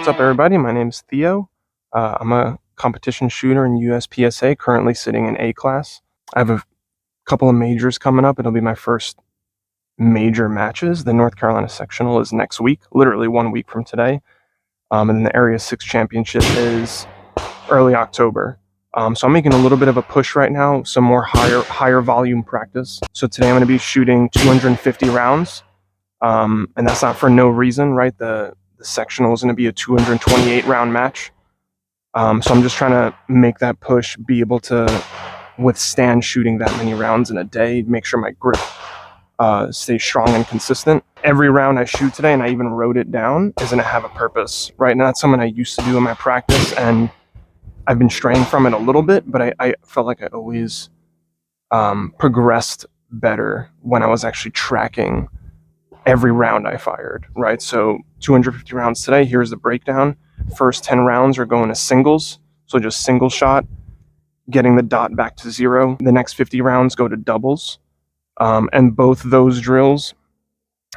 What's up, everybody? My name is Theo. I'm a competition shooter in USPSA, currently sitting in A class. I have a couple of majors coming up. It'll be my first major matches. The North Carolina Sectional is next week, literally 1 week from today. And then the Area 6 Championship is early October. So I'm making a little bit of a push right now, some more higher volume practice. So today I'm going to be shooting 250 rounds. And that's not for no reason, right? The sectional is going to be a 228 round match. So I'm just trying to make that push, be able to withstand shooting that many rounds in a day, make sure my grip stays strong and consistent. Every round I shoot today, and I even wrote it down, is going to have a purpose, right? And that's something I used to do in my practice, and I've been straying from it a little bit, but I felt like I always progressed better when I was actually tracking every round I fired, right? So 250 rounds today, here's the breakdown. First 10 rounds are going to singles, so just single shot, getting the dot back to 0. The next 50 rounds go to doubles, and both those drills,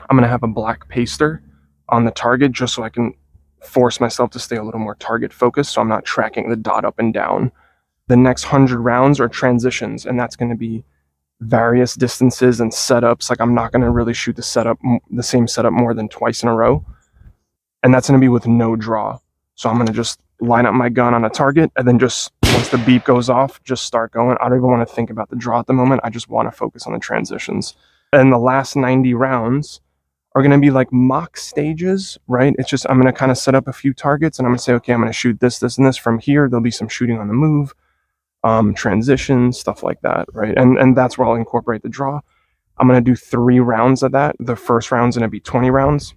I'm gonna have a black paster on the target just so I can force myself to stay a little more target focused, so I'm not tracking the dot up and down. The next 100 rounds are transitions, and that's gonna be various distances and setups. Like, I'm not going to really shoot the same setup more than twice in a row, and that's going to be with no draw. So I'm going to just line up my gun on a target, and then just once the beep goes off, just start going. I don't even want to think about the draw at the moment. I just want to focus on the transitions. And the last 90 rounds are going to be like mock stages, right? It's just, I'm going to kind of set up a few targets, and I'm going to say, okay, I'm going to shoot this, this, and this from here. There'll be some shooting on the move, transitions, stuff like that, right? And that's where I'll incorporate the draw. I'm going to do 3 rounds of that. The first round's going to be 20 rounds.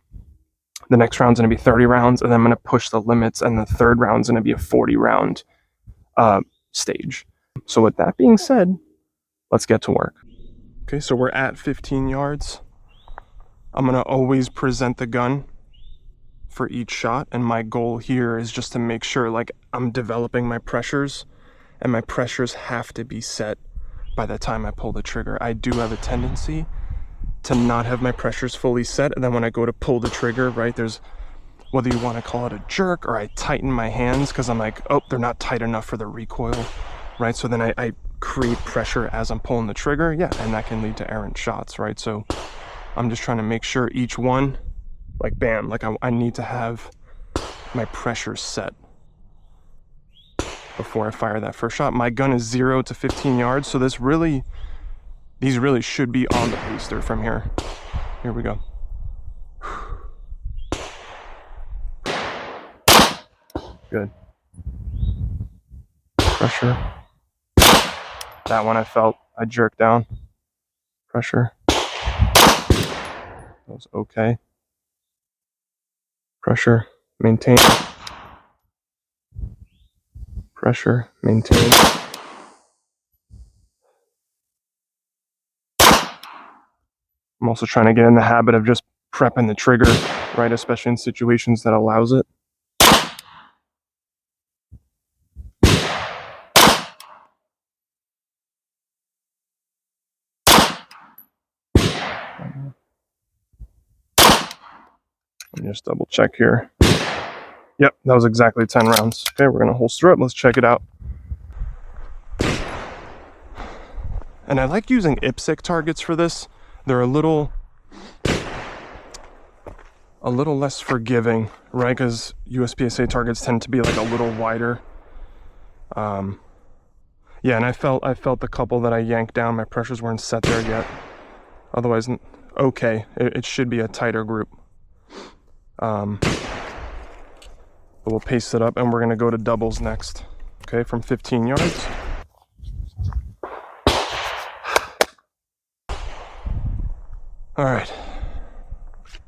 The next round's going to be 30 rounds, and then I'm going to push the limits, and the third round's going to be a 40 round stage. So with that being said, let's get to work. Okay, so we're at 15 yards. I'm going to always present the gun for each shot, and my goal here is just to make sure, like, I'm developing my pressures, and my pressures have to be set by the time I pull the trigger. I do have a tendency to not have my pressures fully set, and then when I go to pull the trigger, right, there's, whether you want to call it a jerk or I tighten my hands because I'm like, oh, they're not tight enough for the recoil, right? So then I create pressure as I'm pulling the trigger, yeah, and that can lead to errant shots, right? So I'm just trying to make sure each one, like, bam, like I need to have my pressure set before I fire that first shot. My gun is 0 to 15 yards, so these really should be on the paster from here. Here we go. Good. Pressure. That one I felt, I jerked down. Pressure. That was okay. Pressure, maintain. Pressure, maintain. I'm also trying to get in the habit of just prepping the trigger, right? Especially in situations that allows it. Let me just double check here. Yep, that was exactly 10 rounds. Okay, we're gonna holster up. Let's check it out. And I like using IPSC targets for this. They're a little less forgiving, right? Because USPSA targets tend to be like a little wider. Yeah, and I felt the couple that I yanked down, my pressures weren't set there yet. Otherwise, okay, it should be a tighter group. But we'll paste it up, and we're gonna go to doubles next. Okay, from 15 yards. All right.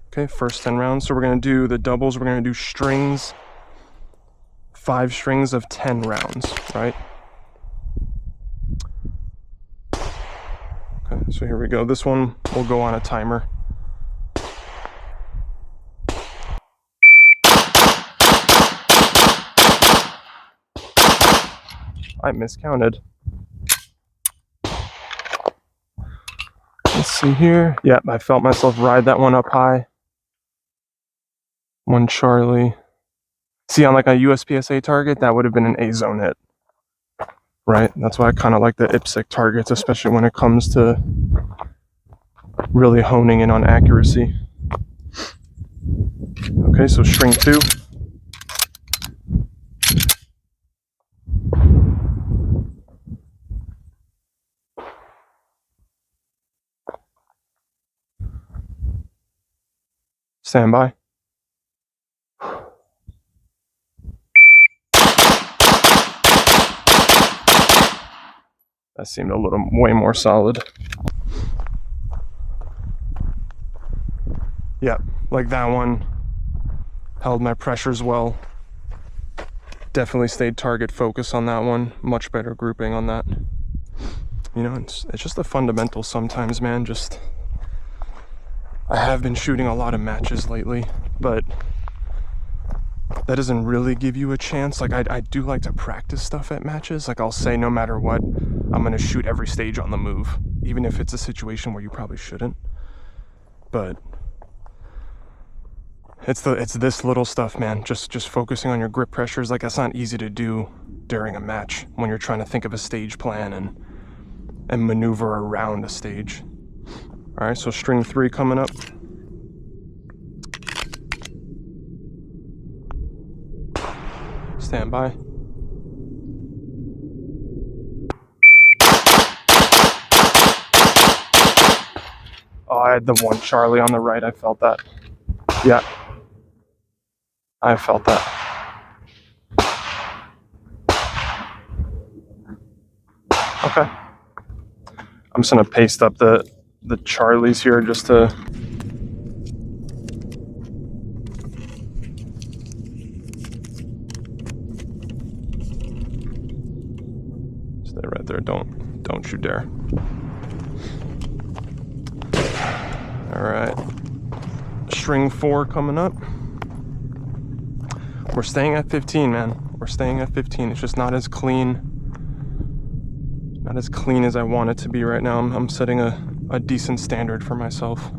Okay, first 10 rounds. So we're gonna do the doubles. We're gonna do strings, 5 strings of 10 rounds, right? Okay, so here we go. This one will go on a timer. I miscounted. Let's see here. Yep, I felt myself ride that one up high. 1 Charlie. See, on like a USPSA target, that would have been an A zone hit, right? That's why I kind of like the IPSC targets, especially when it comes to really honing in on accuracy. Okay, so string 2. Stand by. That seemed a little way more solid. Yeah, like that one held my pressures well. Definitely stayed target focus on that one. Much better grouping on that. You know, it's just the fundamentals sometimes, man. Just, I have been shooting a lot of matches lately, but that doesn't really give you a chance. Like, I do like to practice stuff at matches. Like, I'll say no matter what, I'm gonna shoot every stage on the move, even if it's a situation where you probably shouldn't. But it's this little stuff, man. Just focusing on your grip pressures. Like, that's not easy to do during a match when you're trying to think of a stage plan and maneuver around a stage. All right, so string 3 coming up. Stand by. Oh, I had the one Charlie on the right. I felt that. Yeah, I felt that. Okay. I'm just gonna paste up the Charlies here just to stay right there. Don't you dare. All right. String 4 coming up. We're staying at 15, man. We're staying at 15. It's just not as clean. Not as clean as I want it to be right now. I'm setting a decent standard for myself.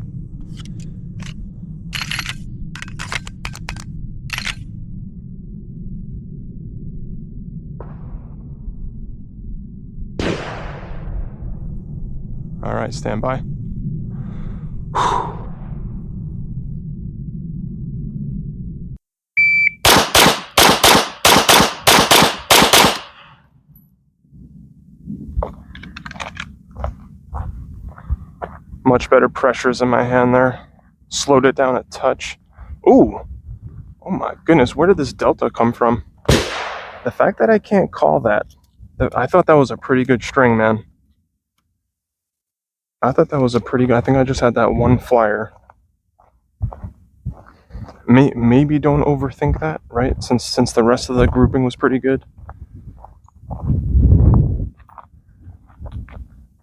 All right, stand by. Much better pressures in my hand there. Slowed it down a touch. Ooh, oh my goodness, where did this delta come from? The fact that I can't call that, I thought that was a pretty good string, man. I thought that was a pretty good, I think I just had that one flyer. Maybe don't overthink that, right? Since the rest of the grouping was pretty good.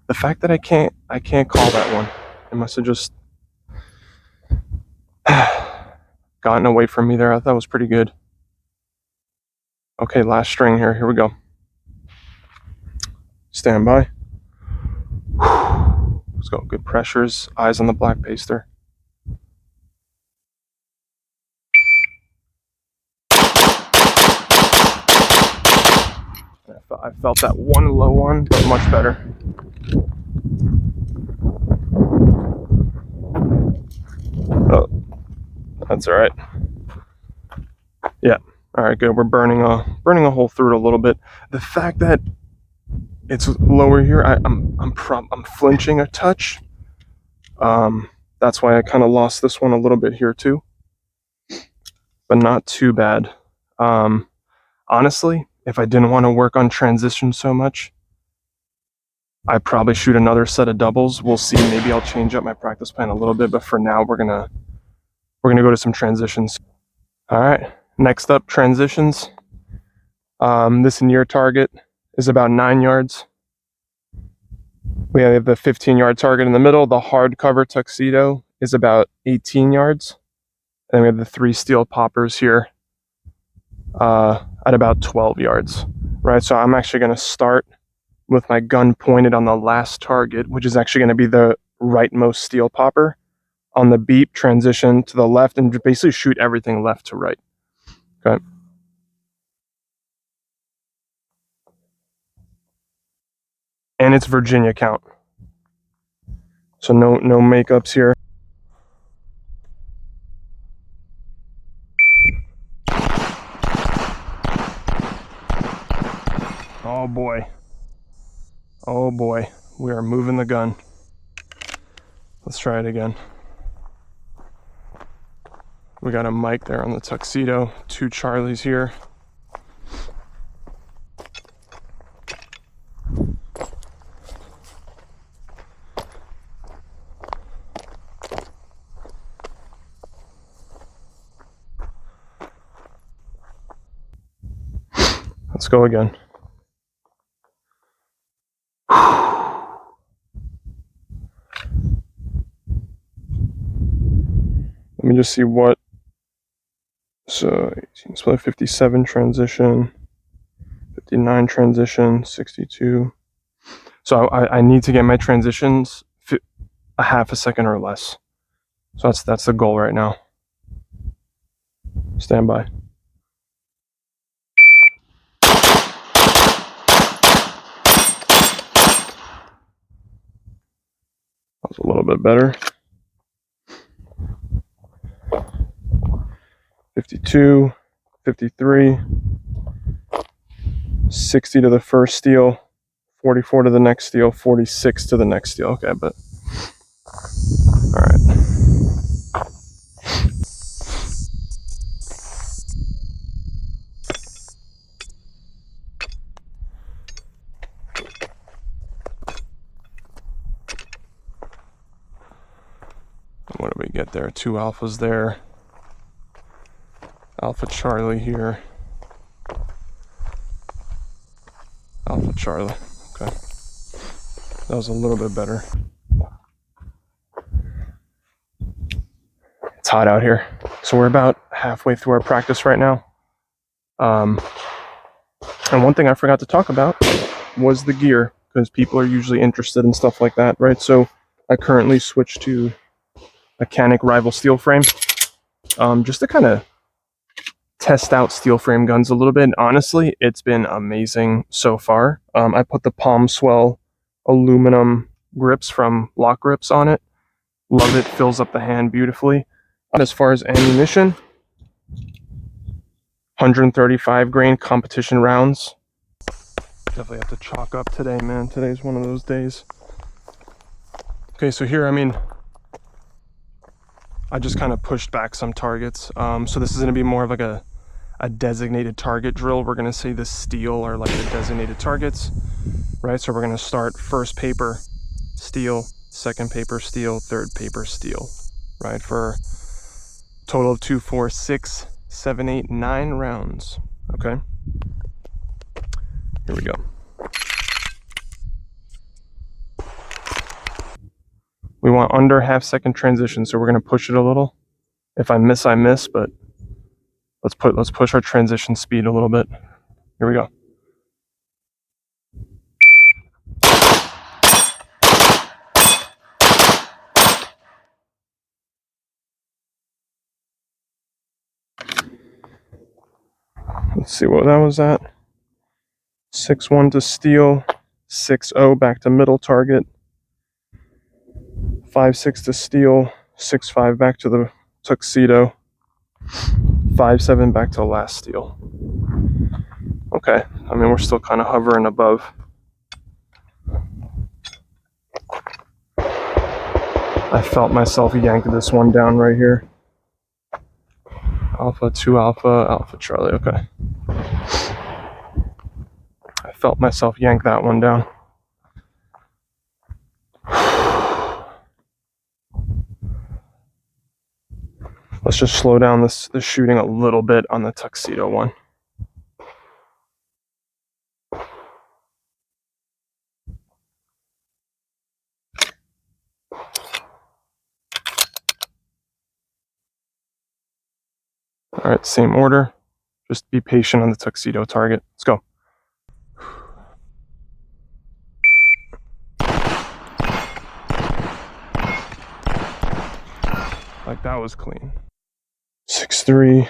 The fact that I can't call that one, it must have just gotten away from me there. I thought it was pretty good. Okay, last string here. Here we go. Stand by. Let's go. Good pressures. Eyes on the black paster. I felt that one low one, but much better. Oh, that's all right. Yeah. All right. Good. We're burning a hole through it a little bit. The fact that it's lower here, I'm flinching a touch. That's why I kind of lost this one a little bit here too, but not too bad. Honestly, if I didn't want to work on transition so much, I'd probably shoot another set of doubles. We'll see. Maybe I'll change up my practice plan a little bit, but for now, we're gonna go to some transitions. All right. Next up, transitions. This near target is about 9 yards. We have the 15-yard target in the middle. The hardcover tuxedo is about 18 yards. And we have the 3 steel poppers here at about 12 yards, right? So I'm actually going to start with my gun pointed on the last target, which is actually going to be the rightmost steel popper. On the beep, transition to the left and basically shoot everything left to right. Okay. And it's Virginia count. So no makeups here. Oh boy. Oh boy. We are moving the gun. Let's try it again. We got a mic there on the tuxedo. 2 Charlies here. Let's go again. Let me just see what. So 18 split, 57 transition, 59 transition, 62. So I need to get my transitions a half a second or less. So that's the goal right now. Stand by. That was a little bit better. 52, 53, 60 to the first steal, 44 to the next steal, 46 to the next steal. Okay, but all right. What do we get there? 2 alphas there. Alpha Charlie here. Alpha Charlie. Okay. That was a little bit better. It's hot out here. So we're about halfway through our practice right now. And one thing I forgot to talk about was the gear, because people are usually interested in stuff like that, right? So I currently switched to mechanic rival steel frame, just to kind of test out steel frame guns a little bit. And honestly, it's been amazing so far. I put the Palm Swell aluminum grips from Lock Grips on it. Love it, fills up the hand beautifully. As far as ammunition, 135 grain competition rounds. Definitely have to chalk up today, man. Today's one of those days. Okay, so here, I just kind of pushed back some targets. So this is going to be more of like a designated target drill. We're going to say the steel are like the designated targets, right? So we're going to start first paper, steel, second paper, steel, third paper, steel, right? For a total of 2, 4, 6, 7, 8, 9 rounds. Okay. Here we go. We want under half-second transition, so we're going to push it a little. If I miss, I miss, but let's push our transition speed a little bit. Here we go. Let's see what that was at. 6-1 to steel, 6-0 back to middle target, 5-6 to steel, 6-5 back to the tuxedo, 5-7 back to last steel. Okay, we're still kind of hovering above. I felt myself yank this one down right here. Alpha, 2 alpha, Alpha Charlie, okay. I felt myself yank that one down. Let's just slow down this shooting a little bit on the tuxedo one. All right, same order. Just be patient on the tuxedo target. Let's go. Like that was clean. 6-3,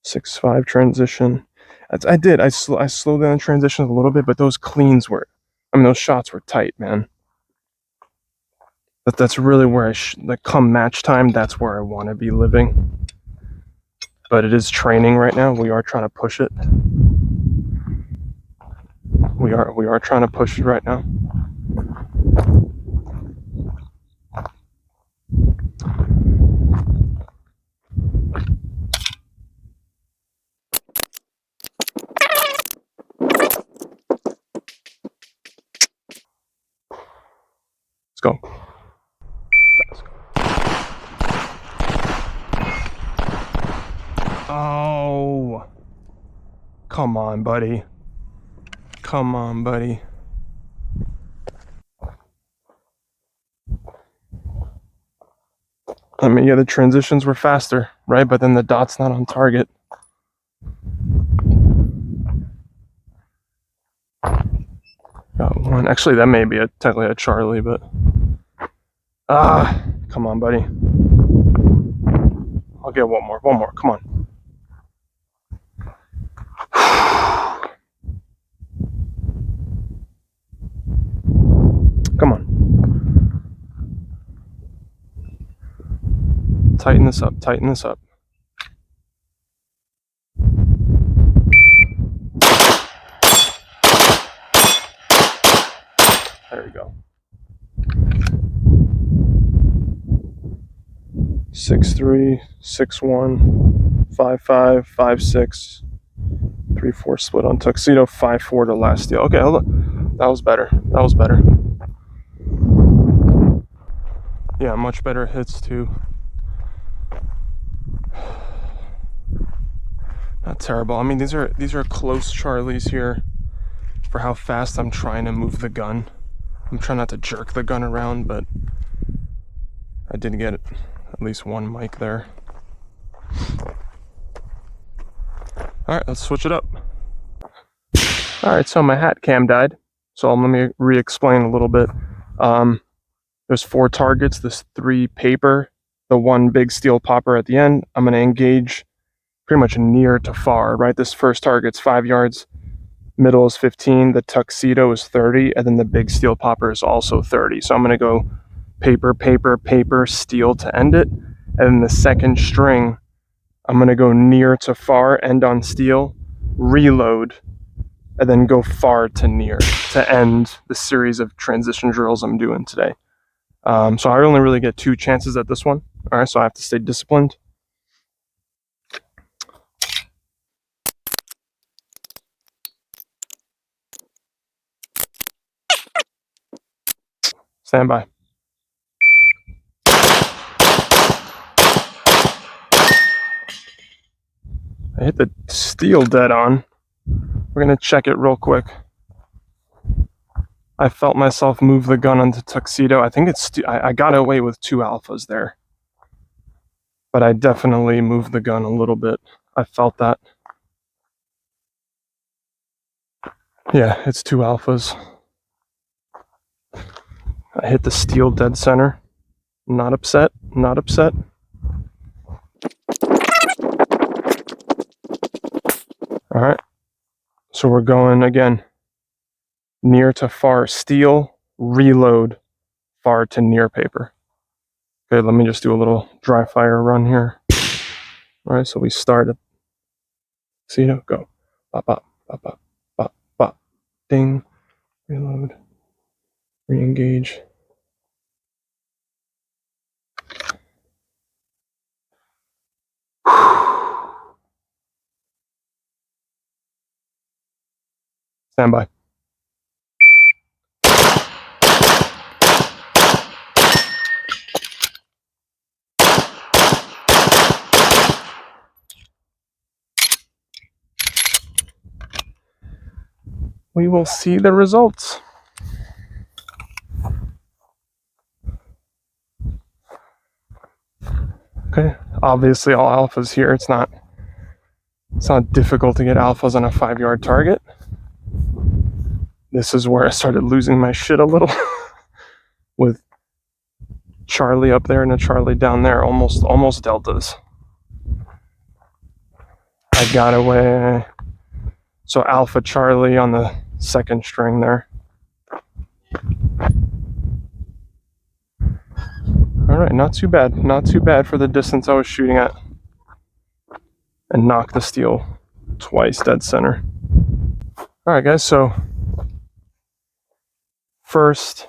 6-5 transition. I slowed down transitions a little bit, but those cleans were, I mean, those shots were tight, man. But that's really where like come match time, that's where I want to be living. But it is training right now. We are trying to push it. We are trying to push it right now. Let's go. Oh, come on, buddy. Come on, buddy. I mean, yeah, the transitions were faster, right? But then the dot's not on target. Got one. Actually, that may be technically a Charlie, but come on, buddy. I'll get one more. One more. Come on. Come on. Tighten this up. Tighten this up. There we go. 6-3, 6-1, 5-5, 5-6, 3-4 split on tuxedo, 5-4 to last steal. Okay, hold on. That was better. That was better. Yeah, much better hits too. Not terrible. I mean, these are close Charlies here for how fast I'm trying to move the gun. I'm trying not to jerk the gun around, but I did get at least one mic there. All right, let's switch it up. All right, so my hat cam died. So let me re-explain a little bit. There's 4 targets, there's 3 paper, the 1 big steel popper at the end. I'm gonna engage pretty much near to far, right? This first target's 5 yards, middle is 15, the tuxedo is 30, and then the big steel popper is also 30. So I'm gonna go paper, paper, paper, steel to end it. And then the second string, I'm gonna go near to far, end on steel, reload, and then go far to near to end the series of transition drills I'm doing today. So I only really get 2 chances at this one. All right, so I have to stay disciplined. Stand by. I hit the steel dead on. We're gonna check it real quick. I felt myself move the gun onto tuxedo. I think I got away with 2 alphas there. But I definitely moved the gun a little bit. I felt that. Yeah, it's 2 alphas. I hit the steel dead center. Not upset, not upset. All right, so we're going again. Near to far steel, reload, far to near paper. Okay, let me just do a little dry fire run here. All right, so we start at tuxedo, go. Bop, bop, bop, bop, bop, bop. Ding, reload, re-engage. Stand by. We will see the results. Okay, obviously all alphas here. It's not difficult to get alphas on a 5-yard target. This is where I started losing my shit a little with Charlie up there and a Charlie down there, almost deltas. I got away. So Alpha Charlie on the second string there. All right, not too bad. Not too bad for the distance I was shooting at. And knock the steel twice dead center. All right, guys, so first,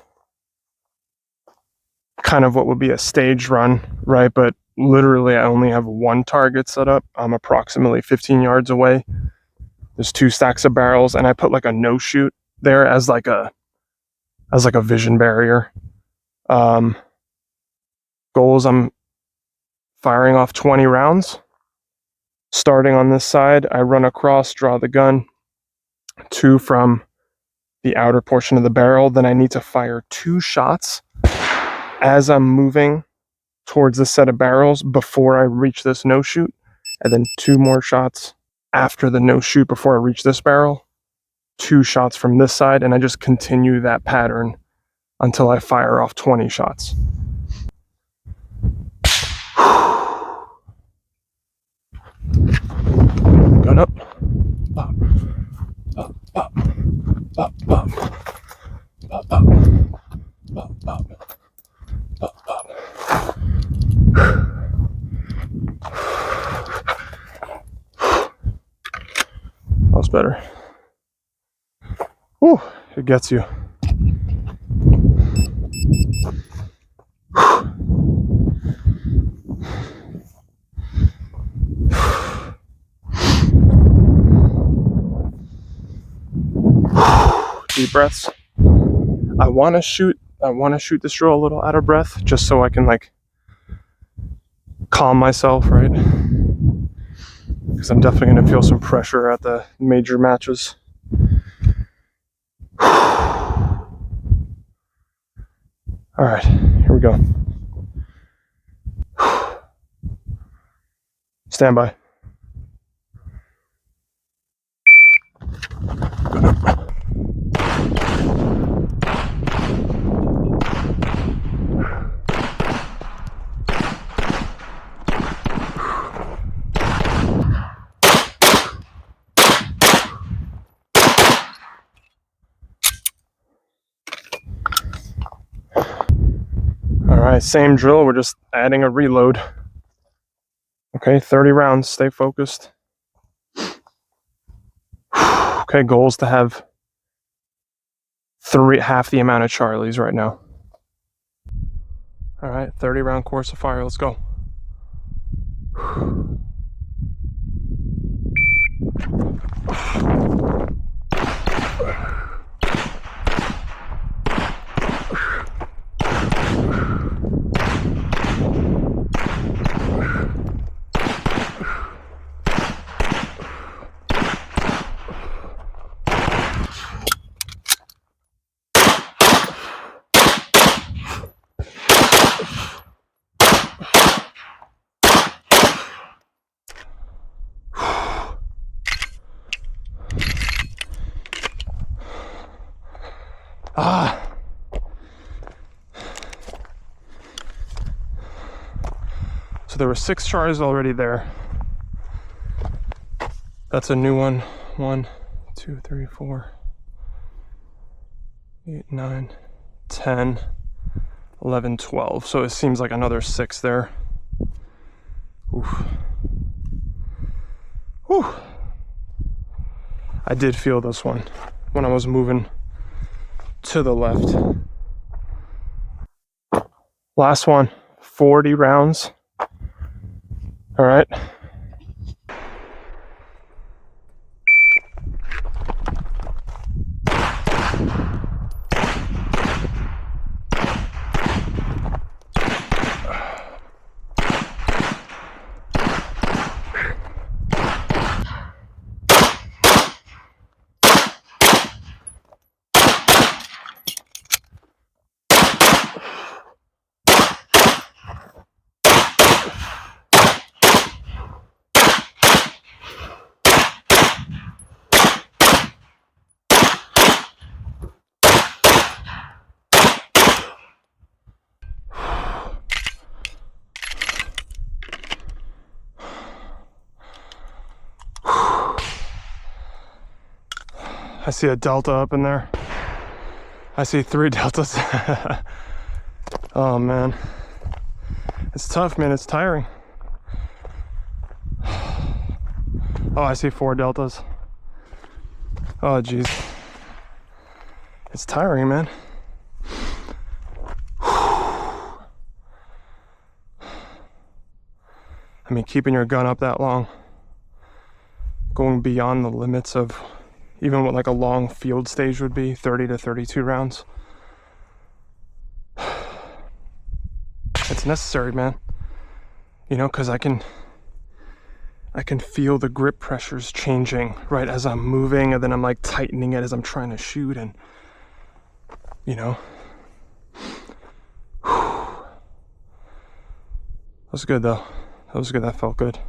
kind of what would be a staged run, right? But literally, I only have one target set up. I'm approximately 15 yards away. There's 2 stacks of barrels, and I put like a no shoot there as like a vision barrier. Goals, I'm firing off 20 rounds. Starting on this side, I run across, draw the gun, 2 from the outer portion of the barrel. Then I need to fire 2 shots as I'm moving towards the set of barrels before I reach this no shoot, and then 2 more shots after the no shoot before I reach this barrel, 2 shots from this side, and I just continue that pattern until I fire off 20 shots. Gun up. Up. Up. Up. Up. Up. Up. Up. Up. Up. Up. Up. That's better. Whew, it gets you. Deep breaths. I want to shoot this drill a little out of breath, just so I can like calm myself, right? Because I'm definitely going to feel some pressure at the major matches. All right, here we go. Stand by. All right, same drill, we're just adding a reload. Okay, 30 rounds, stay focused. Okay, goal is to have half the amount of Charlies right now. All right, 30 round course of fire, let's go. So there were 6 Charlies already there. That's a new one. 1, 2, 3, 4, 8, 9, 10, 11, 12. So it seems like another 6 there. Oof. Whew. I did feel this one when I was moving to the left. Last one, 40 rounds. All right. I see a delta up in there. I see 3 deltas. Oh man, it's tough, man. It's tiring. Oh, I see 4 deltas. Oh geez, it's tiring, man. I mean, keeping your gun up that long, going beyond the limits of even what like a long field stage would be, 30 to 32 rounds. It's necessary, man. You know, because I can feel the grip pressures changing right as I'm moving, and then I'm like tightening it as I'm trying to shoot, and you know. That was good though. That was good. That felt good.